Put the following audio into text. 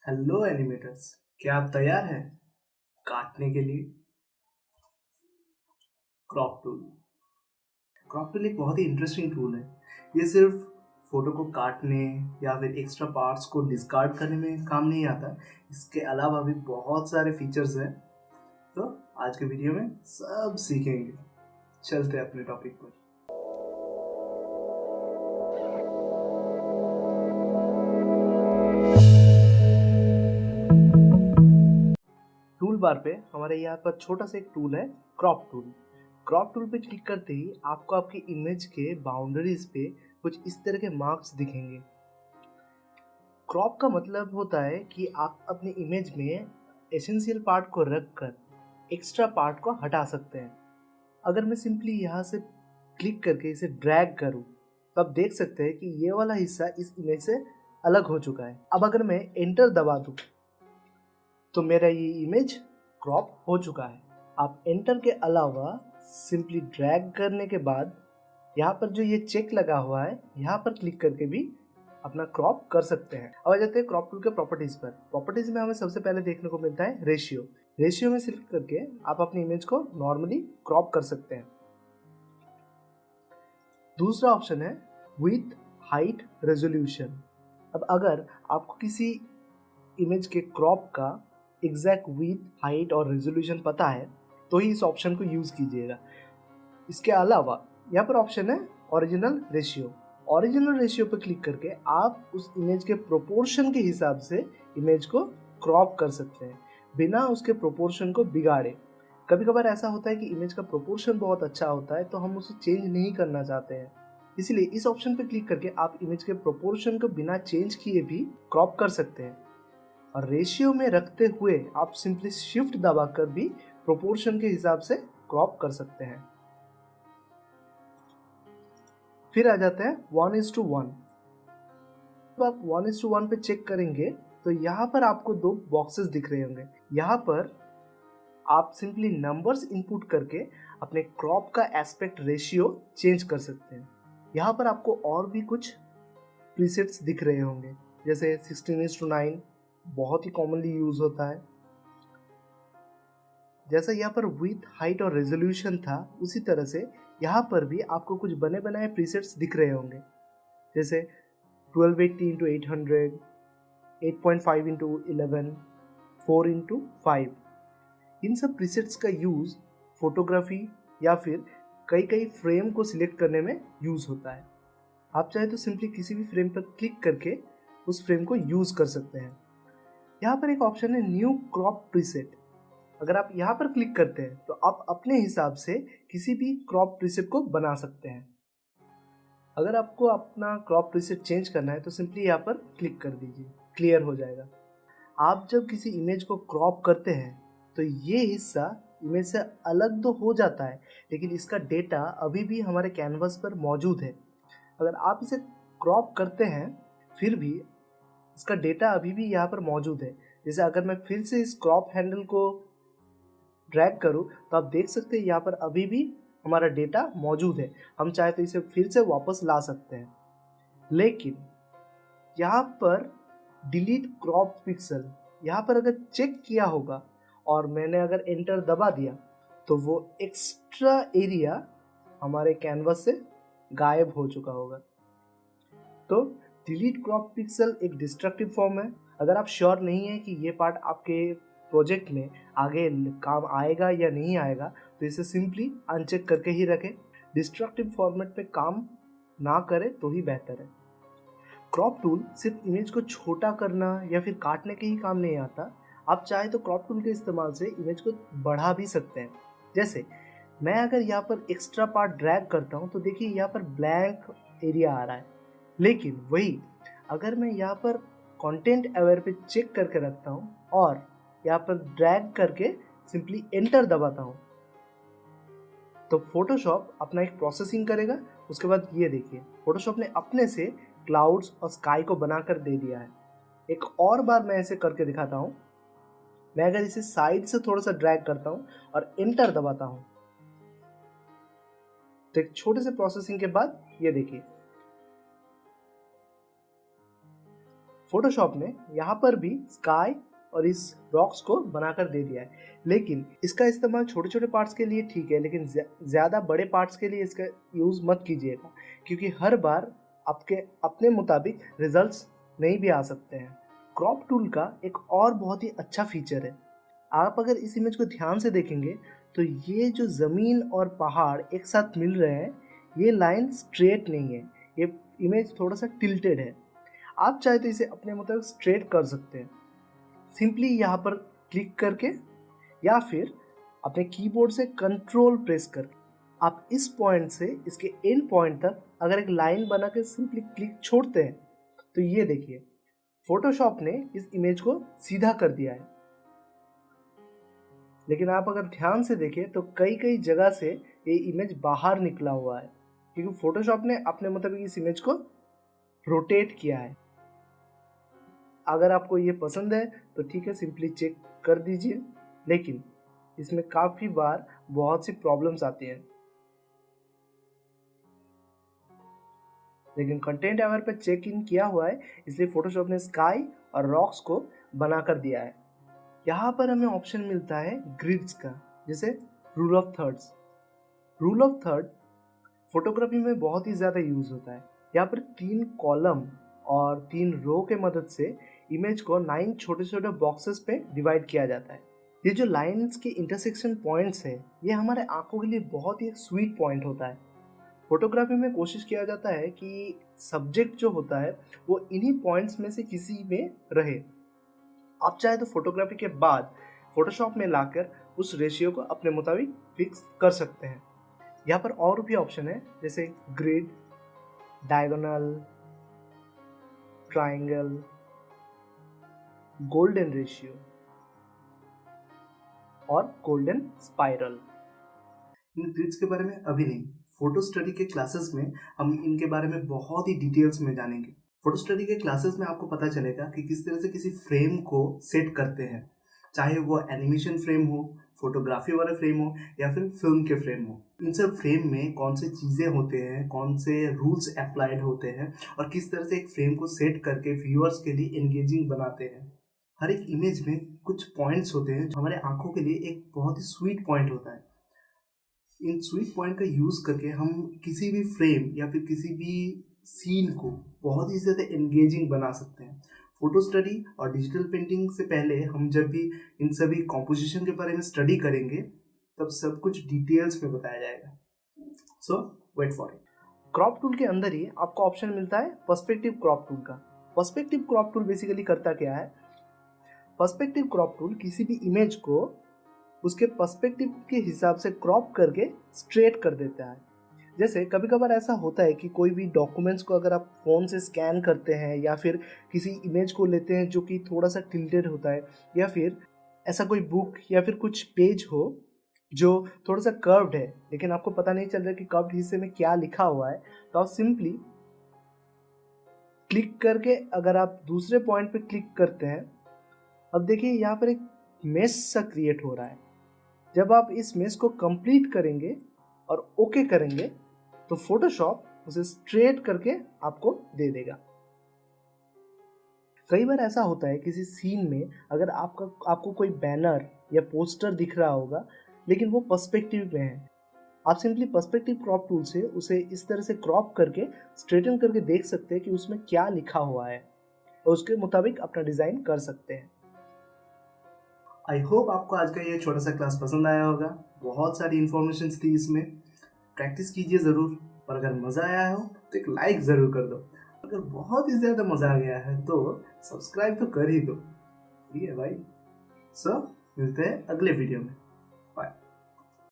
Hello animators, क्या आप तैयार हैं काटने के लिए? Crop tool. क्रॉप टूल एक बहुत ही इंटरेस्टिंग टूल है। ये सिर्फ फोटो को काटने या फिर एक्स्ट्रा पार्ट्स को डिस्कार्ड करने में काम नहीं आता। इसके अलावा भी बहुत सारे फीचर्स हैं। तो आज के वीडियो में सब सीखेंगे। चलते हैं अपने टॉपिक पर। टूल बार पे हमारे यहाँ पर छोटा सा एक टूल है, क्रॉप टूल। क्रॉप टूल पे क्लिक करते ही आपको आपकी इमेज के बाउंड्रीज पे कुछ इस तरह के मार्क्स दिखेंगे। क्रॉप का मतलब होता है कि आप अपनी इमेज में एसेंशियल पार्ट को रखकर एक्स्ट्रा पार्ट को हटा सकते हैं। अगर मैं सिंपली यहाँ से क्लिक करके इसे ड्रैग करूँ तो आप देख सकते हैं कि ये वाला हिस्सा इस इमेज से अलग हो चुका है। अब अगर मैं एंटर दबा दूँ तो मेरा ये इमेज क्रॉप हो चुका है। आप एंटर के अलावा सिंपली ड्रैग करने के बाद यहाँ पर जो ये चेक लगा हुआ है यहाँ पर क्लिक करके भी अपना क्रॉप कर सकते हैं। अब आ जाते हैं क्रॉप टूल के प्रॉपर्टीज पर। प्रॉपर्टीज में हमें सबसे पहले देखने को मिलता है रेशियो। रेशियो में सिलेक्ट करके आप अपनी इमेज को नॉर्मली क्रॉप कर सकते हैं। दूसरा ऑप्शन है विथ हाइट रेजोल्यूशन। अब अगर आपको किसी इमेज के क्रॉप का एग्जैक्ट विथ, हाइट और रेजोल्यूशन पता है तो ही इस ऑप्शन को यूज़ कीजिएगा। इसके अलावा यहाँ पर ऑप्शन है ओरिजिनल रेशियो। ओरिजिनल रेशियो पर क्लिक करके आप उस इमेज के प्रोपोर्शन के हिसाब से इमेज को क्रॉप कर सकते हैं बिना उसके प्रोपोर्शन को बिगाड़े। कभी कभार ऐसा होता है कि इमेज का प्रोपोर्शन बहुत अच्छा होता है तो हम उसे चेंज नहीं करना चाहते हैं, इसलिए इस ऑप्शन पर क्लिक करके आप इमेज के प्रोपोर्शन को बिना चेंज किए भी क्रॉप कर सकते हैं। और रेशियो में रखते हुए आप सिंपली शिफ्ट दबाकर भी प्रोपोर्शन के हिसाब से क्रॉप कर सकते हैं। फिर आ जाते हैं 1:1। जब आप 1:1 पे चेक करेंगे तो यहाँ पर आपको दो बॉक्सेस दिख रहे होंगे। यहाँ पर आप सिंपली नंबर्स इनपुट करके अपने क्रॉप का एस्पेक्ट रेशियो चेंज कर सकते हैं। यहाँ पर आपको और भी कुछ प्रीसेट्स दिख रहे होंगे, जैसे 16:9 बहुत ही कॉमनली यूज होता है। जैसा यहाँ पर विथ, हाइट और रेजोल्यूशन था उसी तरह से यहाँ पर भी आपको कुछ बने बनाए प्रीसेट्स दिख रहे होंगे, जैसे 1280x800, 8.5x11, 4x5। इन सब प्रीसेट्स का यूज़ फोटोग्राफी या फिर कई फ्रेम को सिलेक्ट करने में यूज़ होता है। आप चाहे तो सिंपली किसी भी फ्रेम पर क्लिक करके उस फ्रेम को यूज़ कर सकते हैं। यहाँ पर एक ऑप्शन है न्यू क्रॉप प्रीसेट। अगर आप यहाँ पर क्लिक करते हैं तो आप अपने हिसाब से किसी भी क्रॉप प्रीसेट को बना सकते हैं। अगर आपको अपना क्रॉप प्रीसेट चेंज करना है तो सिंपली यहाँ पर क्लिक कर दीजिए, क्लियर हो जाएगा। आप जब किसी इमेज को क्रॉप करते हैं तो ये हिस्सा इमेज से अलग तो हो जाता है, लेकिन इसका डेटा अभी भी हमारे कैनवस पर मौजूद है। अगर आप इसे क्रॉप करते हैं फिर भी इसका डेटा अभी भी यहाँ पर मौजूद है। जैसे अगर मैं फिर से इस क्रॉप हैंडल को ड्रैग करूँ तो आप देख सकते हैं यहाँ पर अभी भी हमारा डेटा मौजूद है। हम चाहे तो इसे फिर से वापस ला सकते हैं, लेकिन यहाँ पर डिलीट क्रॉप पिक्सल, यहाँ पर अगर चेक किया होगा और मैंने अगर एंटर दबा दिया तो वो एक्स्ट्रा एरिया हमारे कैनवस से गायब हो चुका होगा। तो डिलीट क्रॉप पिक्सल एक डिस्ट्रक्टिव फॉर्म है। अगर आप श्योर नहीं है कि ये पार्ट आपके प्रोजेक्ट में आगे काम आएगा या नहीं आएगा तो इसे सिंपली अनचेक करके ही रखें। डिस्ट्रक्टिव फॉर्मेट पे काम ना करें तो ही बेहतर है। क्रॉप टूल सिर्फ इमेज को छोटा करना या फिर काटने के ही काम नहीं आता। आप चाहे तो क्रॉप टूल के इस्तेमाल से इमेज को बढ़ा भी सकते हैं। जैसे मैं अगर यहाँ पर एक्स्ट्रा पार्ट ड्रैग करता हूँ तो देखिए यहाँ पर ब्लैंक एरिया आ रहा है, लेकिन वही अगर मैं यहाँ पर कंटेंट अवेयर पे चेक करके रखता हूँ और यहाँ पर ड्रैग करके सिंपली एंटर दबाता हूँ तो फोटोशॉप अपना एक प्रोसेसिंग करेगा। उसके बाद ये देखिए फोटोशॉप ने अपने से क्लाउड्स और स्काई को बनाकर दे दिया है। एक और बार मैं ऐसे करके दिखाता हूँ। मैं अगर इसे साइड से थोड़ा सा ड्रैग करता हूँ और एंटर दबाता हूँ तो एक छोटे से प्रोसेसिंग के बाद ये देखिए फोटोशॉप ने यहाँ पर भी स्काई और इस रॉक्स को बनाकर दे दिया है, लेकिन इसका इस्तेमाल छोटे छोटे पार्ट्स के लिए ठीक है, लेकिन ज़्यादा बड़े पार्ट्स के लिए इसका यूज़ मत कीजिएगा, क्योंकि हर बार आपके अपने मुताबिक रिजल्ट्स नहीं भी आ सकते हैं। क्रॉप टूल का एक और बहुत ही अच्छा फीचर है, आप अगर इस इमेज को ध्यान से देखेंगे तो ये जो ज़मीन और पहाड़ एक साथ मिल रहे हैं, ये लाइन स्ट्रेट नहीं है, ये इमेज थोड़ा सा टिल्टेड है। आप चाहे तो इसे अपने मुताबिक स्ट्रेट कर सकते हैं, सिंपली यहाँ पर क्लिक करके या फिर अपने कीबोर्ड से कंट्रोल प्रेस करके आप इस पॉइंट से इसके एंड पॉइंट तक अगर एक लाइन बना के सिंपली क्लिक छोड़ते हैं तो ये देखिए फोटोशॉप ने इस इमेज को सीधा कर दिया है। लेकिन आप अगर ध्यान से देखें तो कई कई जगह से ये इमेज बाहर निकला हुआ है, क्योंकि फोटोशॉप ने अपने मुताबिक इस इमेज को रोटेट किया है। अगर आपको ये पसंद है तो ठीक है, सिंपली चेक कर दीजिए, लेकिन इसमें काफ़ी बार बहुत सी प्रॉब्लम्स आती हैं। लेकिन कंटेंट अवेयर पे चेक इन किया हुआ है, इसलिए फोटोशॉप ने स्काई और रॉक्स को बनाकर दिया है। यहाँ पर हमें ऑप्शन मिलता है ग्रिड्स का, जैसे rule of thirds. Rule of third photography में बहुत ही ज़्यादा यूज़ होता है। यहाँ पर 3 कॉलम और 3 रो के मदद से इमेज को 9 छोटे छोटे बॉक्सेस पे डिवाइड किया जाता है। ये जो लाइंस के इंटरसेक्शन पॉइंट्स है, ये हमारे आंखों के लिए बहुत ही स्वीट पॉइंट होता है। फोटोग्राफी में कोशिश किया जाता है कि सब्जेक्ट जो होता है वो इन्हीं पॉइंट्स में से किसी में रहे। आप चाहे तो फोटोग्राफी के बाद फोटोशॉप में लाकर उस रेशियो को अपने मुताबिक फिक्स कर सकते हैं। यहाँ पर और भी ऑप्शन है, जैसे grid, diagonal, triangle, golden ratio और गोल्डन स्पाइरल। इन ग्रिड्स के बारे में अभी नहीं, फोटो स्टडी के क्लासेस में हम इनके बारे में बहुत ही डिटेल्स में जानेंगे। फोटो स्टडी के क्लासेस में आपको पता चलेगा कि किस तरह से किसी फ्रेम को सेट करते हैं, चाहे वो एनिमेशन फ्रेम हो, फोटोग्राफी वाला फ्रेम हो या फिर फिल्म के फ्रेम हो। इन सब फ्रेम में कौन से चीज़ें होते हैं, कौन से रूल्स अप्लाइड होते हैं और किस तरह से एक फ्रेम को सेट करके व्यूअर्स के लिए एंगेजिंग बनाते हैं। हर एक इमेज में कुछ पॉइंट्स होते हैं जो हमारे आंखों के लिए एक बहुत ही स्वीट पॉइंट होता है। इन स्वीट पॉइंट का यूज़ करके हम किसी भी फ्रेम या फिर किसी भी सीन को बहुत ही ज़्यादा एंगेजिंग बना सकते हैं। फोटो स्टडी और डिजिटल पेंटिंग से पहले हम जब भी इन सभी कॉम्पोजिशन के बारे में स्टडी करेंगे तब सब कुछ डिटेल्स में बताया जाएगा। So wait for it. Crop tool के अंदर ही आपको ऑप्शन मिलता है पर्सपेक्टिव क्रॉप टूल का। पर्सपेक्टिव क्रॉप टूल बेसिकली करता क्या है? पर्सपेक्टिव क्रॉप टूल किसी भी इमेज को उसके पर्सपेक्टिव के हिसाब से क्रॉप करके स्ट्रेट कर देता है। जैसे कभी कभार ऐसा होता है कि कोई भी डॉक्यूमेंट्स को अगर आप फ़ोन से स्कैन करते हैं या फिर किसी इमेज को लेते हैं जो कि थोड़ा सा टिल्टेड होता है, या फिर ऐसा कोई बुक या फिर कुछ पेज हो जो थोड़ा सा कर्व्ड है लेकिन आपको पता नहीं चल रहा कि कर्व्ड हिस्से में क्या लिखा हुआ है, तो आप सिंपली क्लिक करके अगर आप दूसरे पॉइंट पे क्लिक करते हैं, अब देखिए यहाँ पर एक मेश सा क्रिएट हो रहा है। जब आप इस मेश को कंप्लीट करेंगे और ओके करेंगे तो फोटोशॉप उसे स्ट्रेट करके आपको दे देगा। कई बार ऐसा होता है किसी सीन में अगर आपको कोई बैनर या पोस्टर दिख रहा होगा लेकिन वो पर्सपेक्टिव में है, आप सिंपली पर्सपेक्टिव क्रॉप टूल से उसे इस तरह से क्रॉप करके स्ट्रेटन करके देख सकते हैं कि उसमें क्या लिखा हुआ है और उसके मुताबिक अपना डिज़ाइन कर सकते हैं। आई होप आपको आज का ये छोटा सा क्लास पसंद आया होगा। बहुत सारी इन्फॉर्मेशन थी इसमें, प्रैक्टिस कीजिए ज़रूर, और अगर मज़ा आया हो तो एक लाइक ज़रूर कर दो। अगर बहुत ही ज़्यादा मज़ा आ गया है तो सब्सक्राइब तो कर ही दो, ठीक है भाई। सो मिलते हैं अगले वीडियो में।